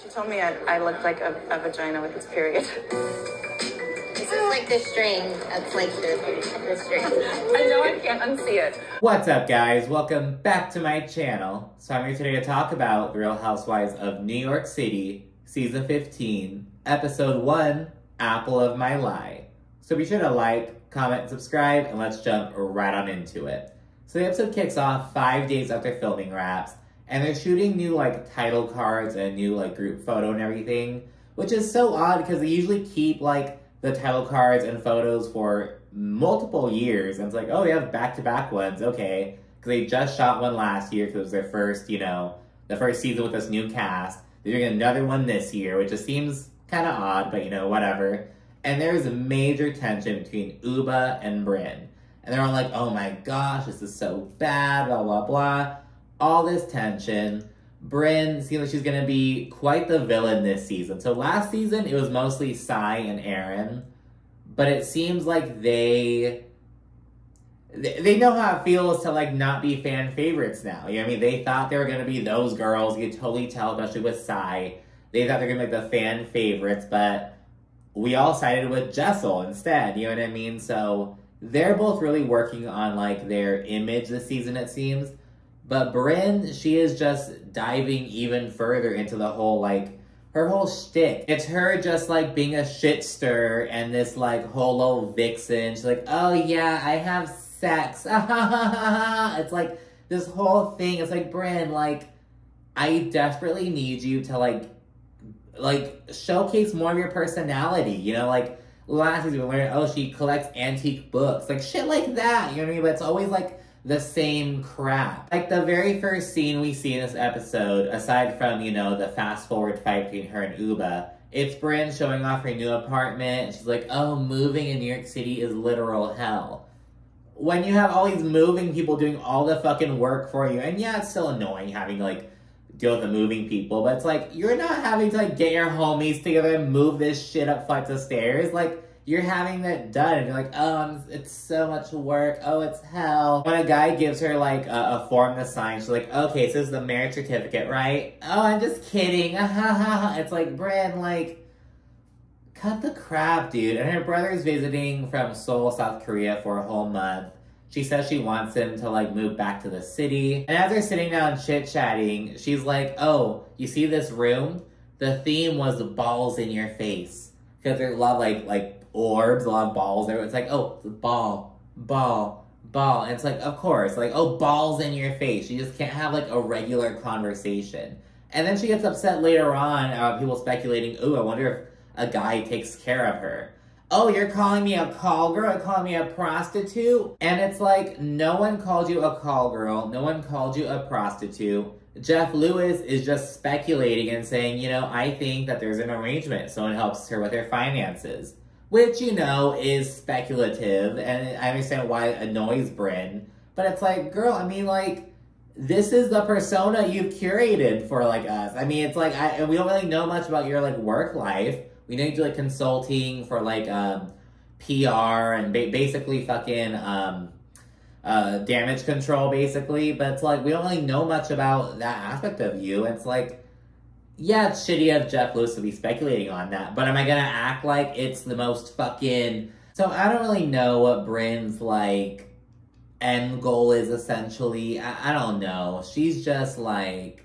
She told me I looked like a vagina with its period. This is like the string that's like the string. I know I can't unsee it. What's up, guys? Welcome back to my channel. So I'm here today to talk about The Real Housewives of New York City, Season 15, Episode 1, Apple of My Lie. So be sure to like, comment, and subscribe, and let's jump right on into it. So the episode kicks off 5 days after filming wraps, and they're shooting new, title cards and new, group photo and everything, which is so odd because they usually keep, the title cards and photos for multiple years. And it's like, oh, they have back-to-back ones, okay. Because they just shot one last year because it was their first, the first season with this new cast. They're doing another one this year, which just seems kind of odd, but, whatever. And there's a major tension between Uba and Brynn. And they're all like, oh my gosh, this is so bad, blah, blah, blah. All this tension. Brynn seems like she's going to be quite the villain this season. So last season, it was mostly Sai and Aaron. But it seems like they know how it feels to, not be fan favorites now. You know what I mean? They thought they were going to be those girls. You could totally tell, especially with Sai. They thought they were going to be, the fan favorites. But we all sided with Jessel instead. You know what I mean? So they're both really working on, their image this season, it seems. But Brynn, she is just diving even further into the whole, her whole shtick. It's her just, being a shitster and this, whole little vixen. She's like, oh, yeah, I have sex. It's, this whole thing. It's like, Brynn, I desperately need you to, showcase more of your personality. Last season we learned, oh, she collects antique books. Shit like that, you know what I mean? But it's always, the same crap. The very first scene we see in this episode, aside from, the fast-forward fight between her and Uba, it's Brynn showing off her new apartment, and she's like, oh, moving in New York City is literal hell. When you have all these moving people doing all the fucking work for you, and yeah, it's still annoying having to, deal with the moving people, but it's you're not having to, get your homies together and move this shit up flights of stairs, you're having that done, and you're like, oh, it's so much work. Oh, it's hell. When a guy gives her, a form to sign, she's like, okay, so this is the marriage certificate, right? Oh, I'm just kidding. It's like, Brynn, cut the crap, dude. And her brother's visiting from Seoul, South Korea for a whole month. She says she wants him to, move back to the city. And as they're sitting down chit-chatting, she's like, oh, you see this room? The theme was balls in your face. Because there's a lot of, orbs, a lot of balls there. It's oh, ball, ball, ball. And it's of course, oh, balls in your face. You just can't have, a regular conversation. And then she gets upset later on, people speculating, ooh, I wonder if a guy takes care of her. Oh, you're calling me a call girl? You're calling me a prostitute? And it's no one called you a call girl. No one called you a prostitute. Jeff Lewis is just speculating and saying, I think that there's an arrangement. Someone helps her with her finances. Which, is speculative, and I understand why it annoys Brynn. But it's girl, I mean, this is the persona you've curated for, us. I mean, it's we don't really know much about your, work life. We know you do, consulting for, PR and basically fucking, damage control, basically. But it's we don't really know much about that aspect of you. It's yeah, it's shitty of Jeff Lewis to be speculating on that, but am I gonna act like it's the most fucking... So I don't really know what Brynn's, end goal is, essentially. I don't know. She's just, I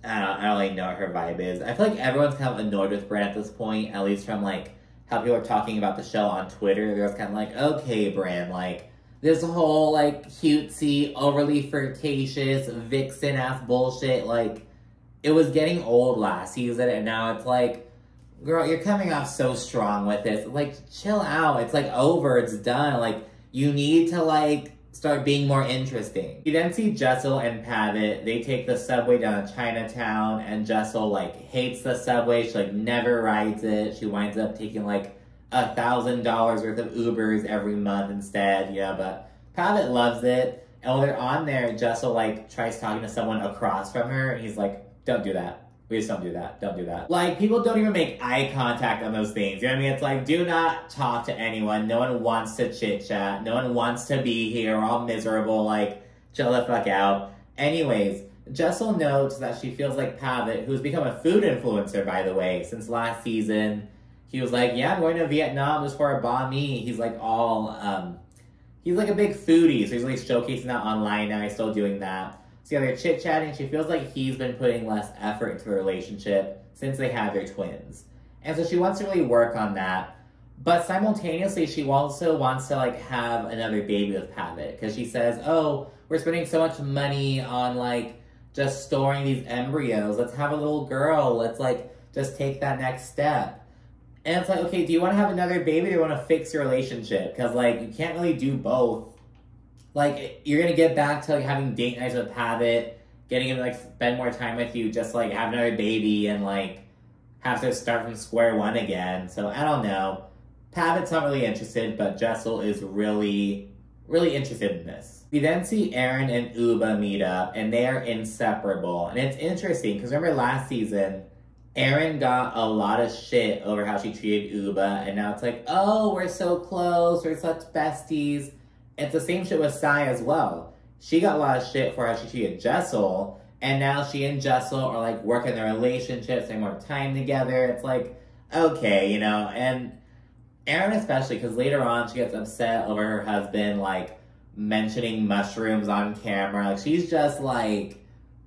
don't really know what her vibe is. I feel like everyone's kind of annoyed with Brynn at this point, at least from, how people are talking about the show on Twitter. They're just kind of okay, Brynn, this whole, cutesy, overly flirtatious, vixen-ass bullshit, it was getting old last season, and now it's girl, you're coming off so strong with this. Chill out. It's over. It's done. You need to, start being more interesting. You then see Jessel and Pavitt. They take the subway down to Chinatown, and Jessel, hates the subway. She, never rides it. She winds up taking, $1,000 worth of Ubers every month instead, but Pavitt loves it. And while they're on there, Jessel, tries talking to someone across from her, and he's don't do that. We just don't do that. Don't do that. People don't even make eye contact on those things. You know what I mean? It's do not talk to anyone. No one wants to chit-chat. No one wants to be here. We're all miserable. Chill the fuck out. Anyways, Jessel notes that she feels like Pavitt, who's become a food influencer, by the way, since last season. He was like, yeah, I'm going to Vietnam just for a banh mi. He's like he's like a big foodie, so he's like showcasing that online now. He's still doing that. So yeah, they're chit-chatting. She feels like he's been putting less effort into the relationship since they had their twins. And so she wants to really work on that. But simultaneously, she also wants to like have another baby with Pavitt. Because she says, oh, we're spending so much money on like just storing these embryos. Let's have a little girl. Let's like just take that next step. And it's like, okay, do you want to have another baby or do you want to fix your relationship? Because like, you can't really do both. Like, you're going to get back to, like, having date nights with Pavitt, getting him to, like, spend more time with you, just, like, have another baby and, like, have to start from square one again. So, I don't know. Pavitt's not really interested, but Jessel is really, really interested in this. We then see Aaron and Uba meet up, and they are inseparable. And it's interesting, because remember last season, Aaron got a lot of shit over how she treated Uba, and now it's like, oh, we're so close, we're such besties. It's the same shit with Sai as well. She got a lot of shit for how she treated Jessel, and now she and Jessel are like working their relationship, spending more time together. It's like, okay, you know, and Aaron especially, because later on she gets upset over her husband, like, mentioning mushrooms on camera. Like, she's just, like,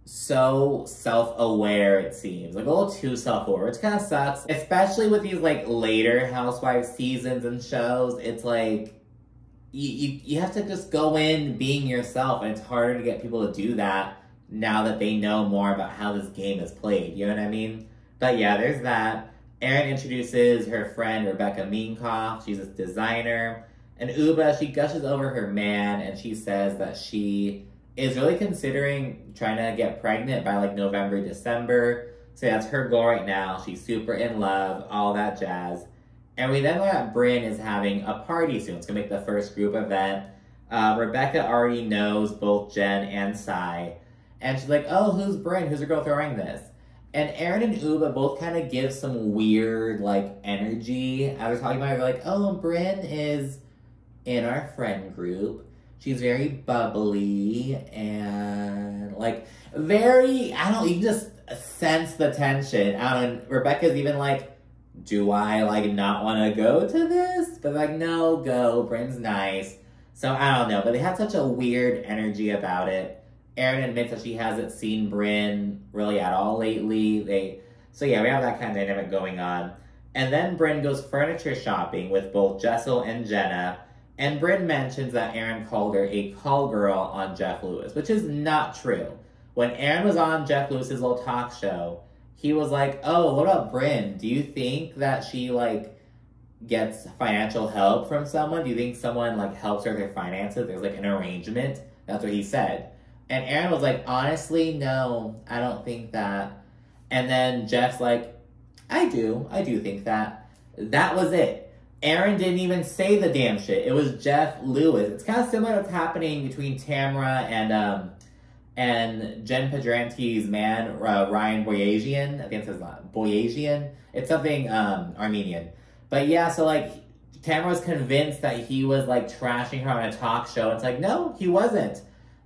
so self-aware, it seems. Like, a little too self-aware, which kind of sucks. Especially with these, like, later Housewives seasons and shows. It's like, you have to just go in being yourself, and it's harder to get people to do that now that they know more about how this game is played, you know what I mean? But yeah, there's that. Erin introduces her friend Rebecca Minkoff. She's a designer. And Uba, she gushes over her man, and she says that she is really considering trying to get pregnant by like November, December. So that's her goal right now. She's super in love, all that jazz. And we then learn that Brynn is having a party soon. It's going to make the first group event. Rebecca already knows both Jen and Sai. And she's like, oh, who's Brynn? Who's the girl throwing this? And Erin and Uba both kind of give some weird, like, energy. As we're talking about it, we're like, oh, Brynn is in our friend group. She's very bubbly and, like, very, I don't know, you can just sense the tension. And Rebecca's even like, do I, like, not want to go to this? But, like, no, go. Brynn's nice. So, I don't know. But they have such a weird energy about it. Erin admits that she hasn't seen Brynn really at all lately. So, yeah, we have that kind of dynamic going on. And then Brynn goes furniture shopping with both Jessel and Jenna. And Brynn mentions that Erin called her a call girl on Jeff Lewis, which is not true. When Erin was on Jeff Lewis's little talk show, he was like, oh, what about Brynn? Do you think that she, like, gets financial help from someone? Do you think someone, like, helps her with her finances? There's, like, an arrangement? That's what he said. And Erin was like, honestly, no, I don't think that. And then Jeff's like, I do think that. That was it. Erin didn't even say the damn shit. It was Jeff Lewis. It's kind of similar to what's happening between Tamra and Jen Pedrante's man, Ryan Boyajian. I think it's Boyajian. It's something Armenian. But yeah, so like, Tamra was convinced that he was like trashing her on a talk show. It's like, no, he wasn't.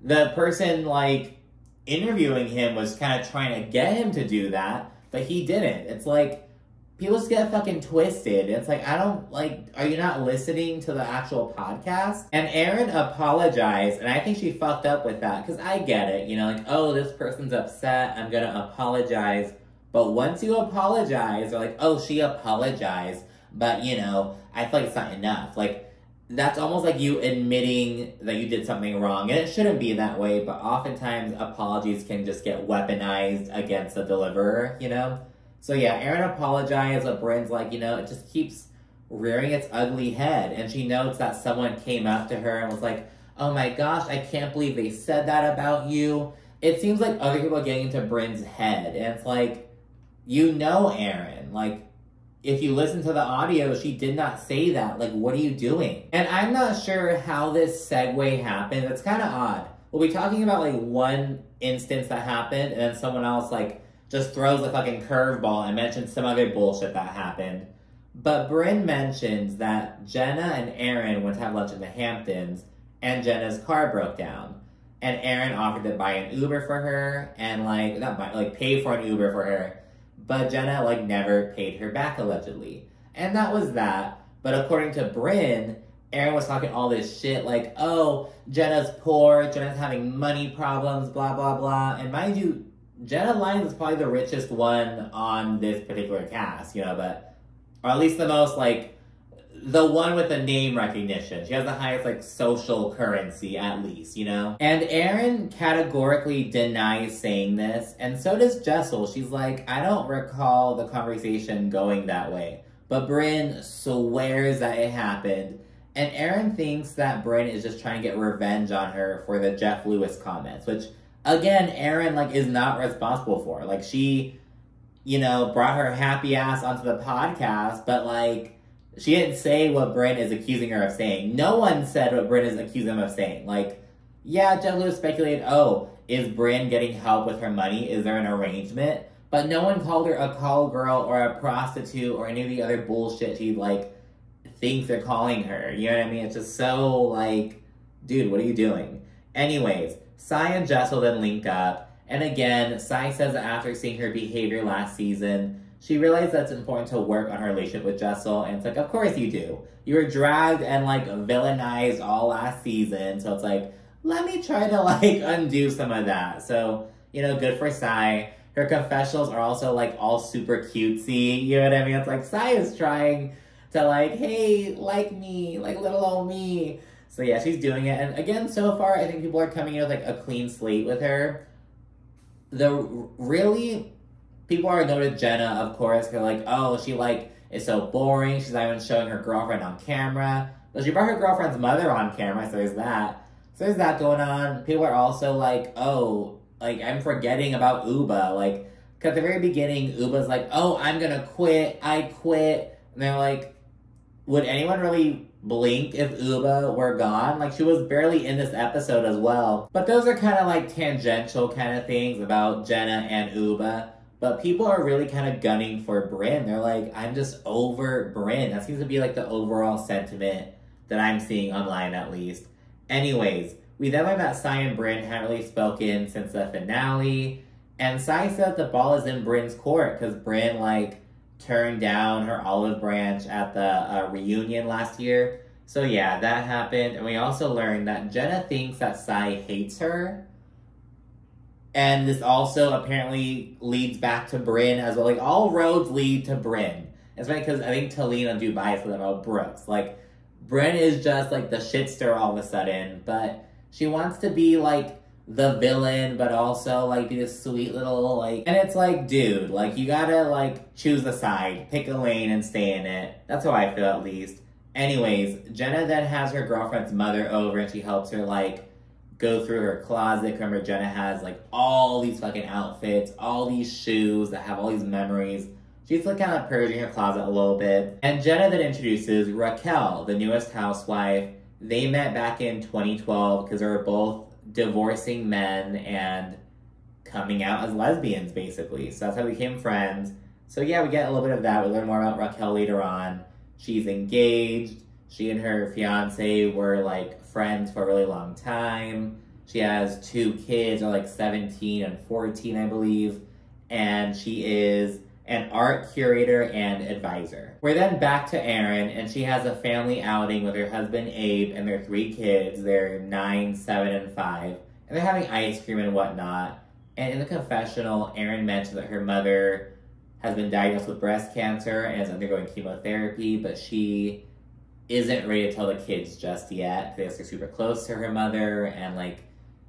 The person like interviewing him was kind of trying to get him to do that, but he didn't. It's like, people just get fucking twisted. It's like, I don't, like, are you not listening to the actual podcast? And Erin apologized, and I think she fucked up with that, because I get it, you know, like, oh, this person's upset, I'm gonna apologize. But once you apologize, they're like, oh, she apologized, but, you know, I feel like it's not enough. Like, that's almost like you admitting that you did something wrong, and it shouldn't be that way, but oftentimes apologies can just get weaponized against the deliverer, you know? So yeah, Erin apologized, but Brynn's like, you know, it just keeps rearing its ugly head. And she notes that someone came up to her and was like, oh my gosh, I can't believe they said that about you. It seems like other people are getting into Brynn's head. And it's like, you know, Erin, like, if you listen to the audio, she did not say that. Like, what are you doing? And I'm not sure how this segue happened. It's kind of odd. We'll be talking about, like, one instance that happened, and then someone else, like, just throws a fucking curveball and mentions some other bullshit that happened. But Brynn mentions that Jenna and Erin went to have lunch in the Hamptons, and Jenna's car broke down. and Aaron offered to buy an Uber for her and like, not buy, like pay for an Uber for her, but Jenna like never paid her back allegedly. And that was that. But according to Brynn, Aaron was talking all this shit like, oh, Jenna's poor, Jenna's having money problems, blah, blah, blah. And mind you, Jenna Lyons is probably the richest one on this particular cast, you know, but, or at least the most, like, the one with the name recognition. She has the highest, like, social currency, at least, you know? And Aaron categorically denies saying this, and so does Jessel. She's like, I don't recall the conversation going that way. But Brynn swears that it happened. And Aaron thinks that Brynn is just trying to get revenge on her for the Jeff Lewis comments, which, again, Aaron, like, is not responsible for. Like, she, you know, brought her happy ass onto the podcast, but, like, she didn't say what Brynn is accusing her of saying. No one said what Brynn is accusing them of saying. Like, yeah, Jeff Lewis speculated, oh, is Brynn getting help with her money? Is there an arrangement? But no one called her a call girl or a prostitute or any of the other bullshit she, like, thinks they're calling her. You know what I mean? It's just so, like, dude, what are you doing? Anyways, Sai and Jessel then link up. And again, Sai says that after seeing her behavior last season, she realized that it's important to work on her relationship with Jessel. And it's like, of course you do. You were dragged and, like, villainized all last season. So it's like, let me try to, like, undo some of that. So, you know, good for Sai. Her confessionals are also, like, all super cutesy. You know what I mean? It's like, Sai is trying to, like, hey, like me, like little old me. So yeah, she's doing it. And again, so far, I think people are coming in with, like, a clean slate with her. People are noted Jenna, of course. They're like, oh, she, like, is so boring. She's not even showing her girlfriend on camera. But she brought her girlfriend's mother on camera, so there's that. So there's that going on. People are also like, oh, like, I'm forgetting about Uba. Like, because at the very beginning, Uba's like, oh, I'm gonna quit. I quit. And they're like, would anyone really blink if Uba were gone? Like, she was barely in this episode as well. But those are kind of, like, tangential kind of things about Jenna and Uba. But people are really kind of gunning for Brynn. They're like, I'm just over Brynn. That seems to be, like, the overall sentiment that I'm seeing online, at least. Anyways, we then learned that Sai and Brynn haven't really spoken since the finale. And Sai said the ball is in Brynn's court because Brynn, like, turned down her olive branch at the reunion last year. So yeah, that happened. And we also learned that Jenna thinks that Sai hates her. And this also apparently leads back to Brynn as well. Like, all roads lead to Brynn. It's funny because I think Talina Dubai said about Brooks. Like, Brynn is just, like, the shitster all of a sudden. But she wants to be, like, the villain, but also, like, be this sweet little, like... And it's like, dude, like, you gotta, like, choose a side. Pick a lane and stay in it. That's how I feel, at least. Anyways, Jenna then has her girlfriend's mother over, and she helps her, like, go through her closet. Remember, Jenna has, like, all these fucking outfits, all these shoes that have all these memories. She's, like, kind of purging her closet a little bit. And Jenna then introduces Raquel, the newest housewife. They met back in 2012 because they were both divorcing men and coming out as lesbians, basically. So that's how we became friends. So yeah, we get a little bit of that. We learn more about Raquel later on. She's engaged. She and her fiance were, like, friends for a really long time. She has 2 kids, they're, like, 17 and 14, I believe. And she is an art curator and advisor. We're then back to Erin, and she has a family outing with her husband Abe and their 3 kids. They're 9, 7, and 5. And they're having ice cream and whatnot. And in the confessional, Erin mentioned that her mother has been diagnosed with breast cancer and is undergoing chemotherapy, but she isn't ready to tell the kids just yet because they're super close to her mother, and, like,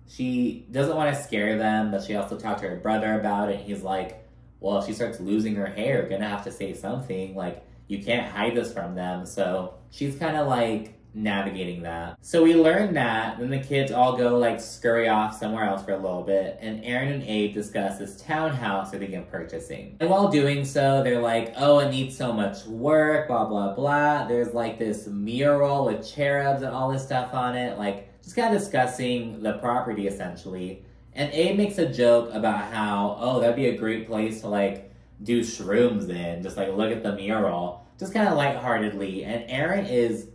she doesn't want to scare them, but she also talked to her brother about it. He's like, well, if she starts losing her hair, you're gonna have to say something. Like, you can't hide this from them. So she's kind of, like, navigating that. So we learn that, then the kids all go, like, scurry off somewhere else for a little bit, and Erin and Abe discuss this townhouse they're thinking of purchasing. And while doing so, they're like, oh, it needs so much work, blah, blah, blah. There's, like, this mural with cherubs and all this stuff on it, like, just kind of discussing the property, essentially. And Abe makes a joke about how, oh, that'd be a great place to, like, do shrooms in, just, like, look at the mural, just kind of lightheartedly. And Erin is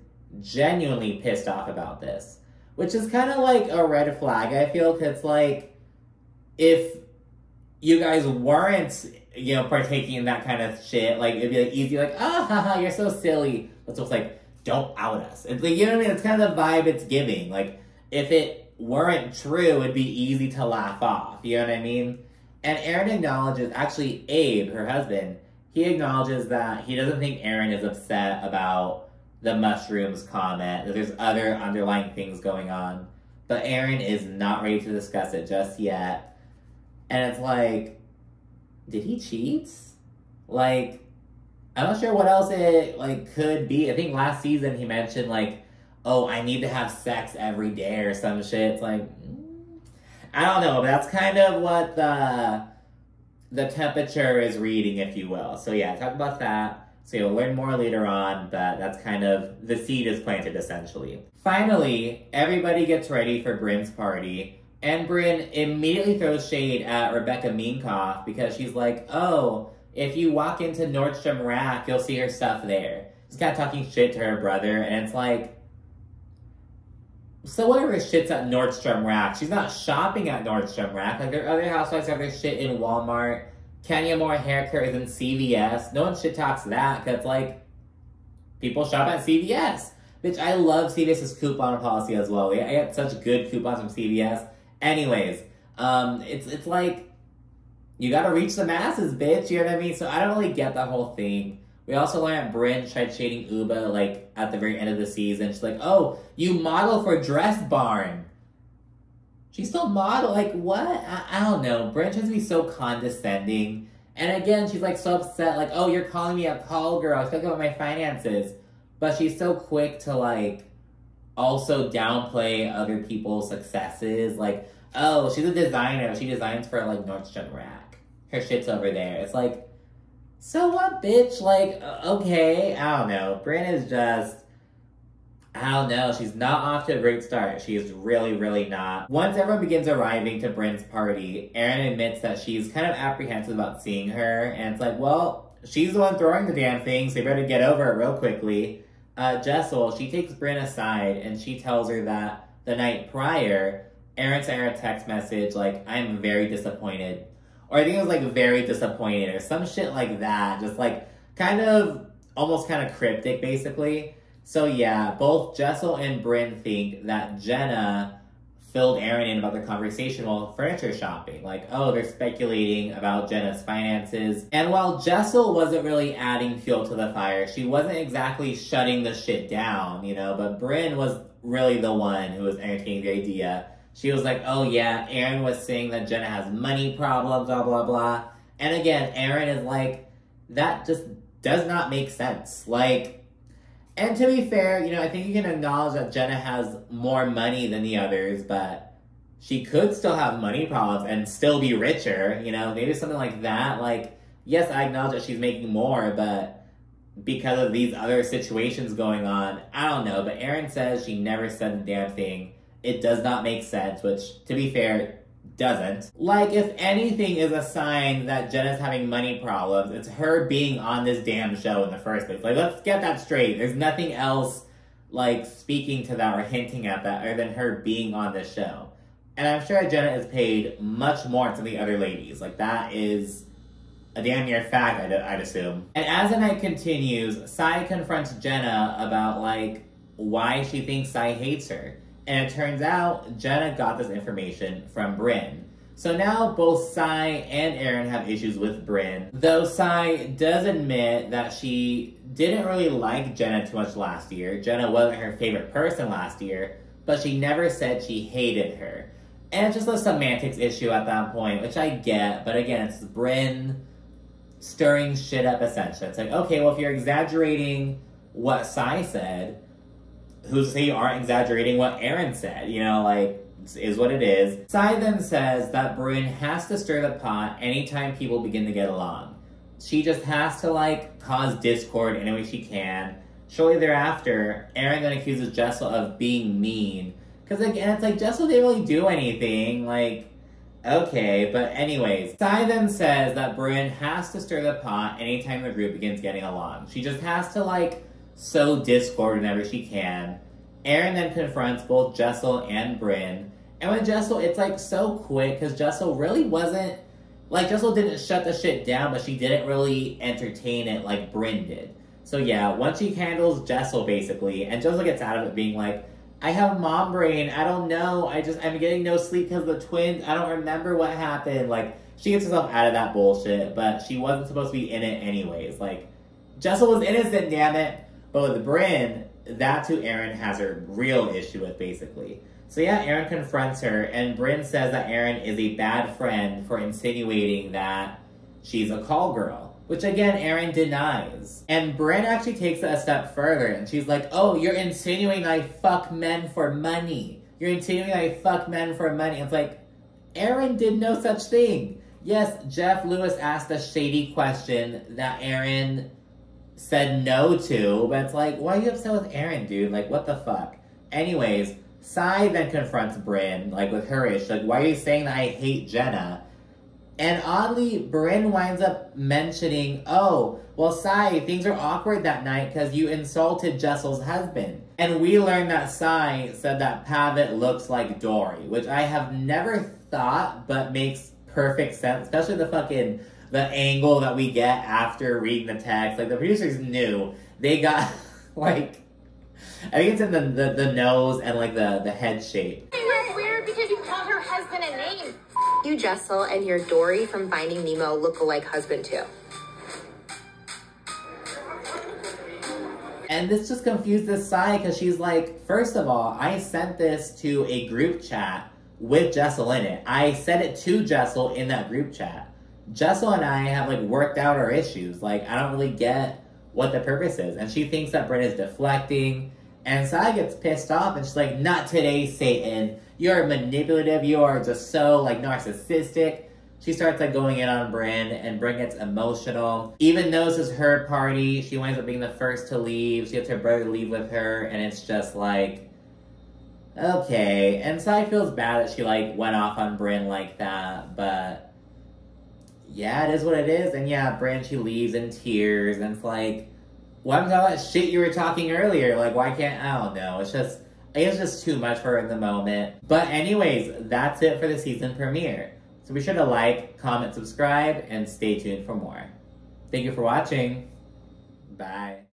genuinely pissed off about this, which is kind of like a red flag, I feel, because, like, if you guys weren't, you know, partaking in that kind of shit, like, it'd be, like, easy, like, ah, haha, you're so silly. That's what's like, don't out us. It's like, you know what I mean? It's kind of the vibe it's giving. Like, if it weren't true, it'd be easy to laugh off. You know what I mean? And Erin acknowledges, actually, Abe, her husband, he acknowledges that he doesn't think Erin is upset about the mushrooms comment, that there's other underlying things going on. But Erin is not ready to discuss it just yet. And it's like, did he cheat? Like, I'm not sure what else it, like, could be. I think last season he mentioned, like, oh, I need to have sex every day or some shit. It's like, I don't know. But that's kind of what the temperature is reading, if you will. So yeah, talk about that. So you'll learn more later on, but that's kind of, the seed is planted, essentially. Finally, everybody gets ready for Brynn's party, and Brynn immediately throws shade at Rebecca Minkoff because she's like, oh, if you walk into Nordstrom Rack, you'll see her stuff there. She's kind of talking shit to her brother, and it's like, so whatever shit's at Nordstrom Rack, she's not shopping at Nordstrom Rack. Like, there are other housewives have their shit in Walmart. Kenya Moore haircut is in CVS. No one shit talks that, because, like, people shop at CVS. Bitch, I love CVS's coupon policy as well. I get such good coupons from CVS. Anyways, it's like, you gotta reach the masses, bitch, you know what I mean? So I don't really get the whole thing. We also learned that Brynn tried shading Uba, like, at the very end of the season. She's like, oh, you model for Dress Barn. She still model, like, what? I don't know. Brynn tries to be so condescending. And again, she's, like, so upset, like, oh, you're calling me a call girl. I feel about my finances. But she's so quick to, like, also downplay other people's successes. Like, oh, she's a designer. She designs for, like, Nordstrom Rack. Her shit's over there. It's like, so what, bitch? Like, okay. I don't know. Brynn is just, I don't know. She's not off to a great start. She is really, really not. Once everyone begins arriving to Brynn's party, Erin admits that she's kind of apprehensive about seeing her. And it's like, well, she's the one throwing the damn thing, so you better get over it real quickly. Jessel, she takes Brynn aside and she tells her that the night prior, Erin sent her a text message like, I'm very disappointed. Or I think it was like very disappointed or some shit like that. Just like kind of, almost kind of cryptic basically. So yeah, both Jessel and Brynn think that Jenna filled Erin in about their conversation while furniture shopping. Like, oh, they're speculating about Jenna's finances. And while Jessel wasn't really adding fuel to the fire, she wasn't exactly shutting the shit down, you know, but Brynn was really the one who was entertaining the idea. She was like, oh yeah, Erin was saying that Jenna has money problems, blah, blah, blah. And again, Erin is like, that just does not make sense. Like, and to be fair, you know, I think you can acknowledge that Jenna has more money than the others, but she could still have money problems and still be richer, you know, maybe something like that. Like, yes, I acknowledge that she's making more, but because of these other situations going on, I don't know. But Erin says she never said the damn thing. It does not make sense, which, to be fair, doesn't. Like, if anything is a sign that Jenna's having money problems, it's her being on this damn show in the first place. Like, let's get that straight. There's nothing else, like, speaking to that or hinting at that other than her being on this show. And I'm sure Jenna is paid much more than the other ladies. Like, that is a damn near fact, I'd assume. And as the night continues, Sai confronts Jenna about, like, why she thinks Sai hates her. And it turns out Jenna got this information from Brynn. So now both Sai and Erin have issues with Brynn. Though Sai does admit that she didn't really like Jenna too much last year. Jenna wasn't her favorite person last year, but she never said she hated her. And it's just a semantics issue at that point, which I get. But again, it's Brynn stirring shit up essentially. It's like, okay, well, if you're exaggerating what Sai said, who's to say you aren't exaggerating what Erin said? You know, like, is what it is. Sai then says that Brynn has to stir the pot anytime people begin to get along. She just has to, like, cause discord any way she can. Shortly thereafter, Erin then accuses Jessel of being mean. Because, again, it's like, Jessel didn't really do anything. Like, okay, but anyways. Sai then says that Brynn has to stir the pot anytime the group begins getting along. She just has to, like, sow discord whenever she can. Aaron then confronts both Jessel and Brynn. And with Jessel, it's like so quick because Jessel really wasn't, like Jessel didn't shut the shit down, but she didn't really entertain it like Brynn did. So yeah, once she handles Jessel basically, and Jessel gets out of it being like, I have mom brain, I don't know, I'm getting no sleep because of the twins, I don't remember what happened. Like, she gets herself out of that bullshit, but she wasn't supposed to be in it anyways. Like, Jessel was innocent, damn it. But with Brynn, that's who Aaron has her real issue with, basically. So yeah, Aaron confronts her, and Brynn says that Aaron is a bad friend for insinuating that she's a call girl. Which again, Aaron denies. And Brynn actually takes it a step further, and she's like, oh, you're insinuating I fuck men for money. You're insinuating I fuck men for money. It's like, Aaron did no such thing. Yes, Jeff Lewis asked a shady question that Aaron said no to, but it's like, why are you upset with Aaron, dude? Like, what the fuck? Anyways, Sai then confronts Brynn, like, with her issue. Like, why are you saying that I hate Jenna? And oddly, Brynn winds up mentioning, oh, well, Sai, things are awkward that night because you insulted Jessel's husband. And we learned that Sai said that Pavitt looks like Dory, which I have never thought, but makes perfect sense, especially the angle that we get after reading the text. Like, the producers knew. They got, like, I think it's in the nose and, like, the head shape. It's weird because you called her husband a name. You, Jessel, and your Dory from Finding Nemo look-alike husband, too. And this just confused this side because she's like, first of all, I sent this to a group chat with Jessel in it. I sent it to Jessel in that group chat. Jessel and I have, like, worked out our issues. Like, I don't really get what the purpose is. And she thinks that Brynn is deflecting. And Sai gets pissed off and she's like, not today, Satan. You're manipulative. You are just so, like, narcissistic. She starts, like, going in on Brynn, and Brynn gets emotional. Even though this is her party, she winds up being the first to leave. She gets her brother to leave with her, and it's just like, okay. And Sai feels bad that she, like, went off on Brynn like that, but yeah, it is what it is. And yeah, Brynn, she leaves in tears, and it's like, why was all that shit you were talking earlier? Like, why can't, I don't know. It's just too much for her in the moment. But anyways, that's it for the season premiere. So be sure to like, comment, subscribe, and stay tuned for more. Thank you for watching. Bye.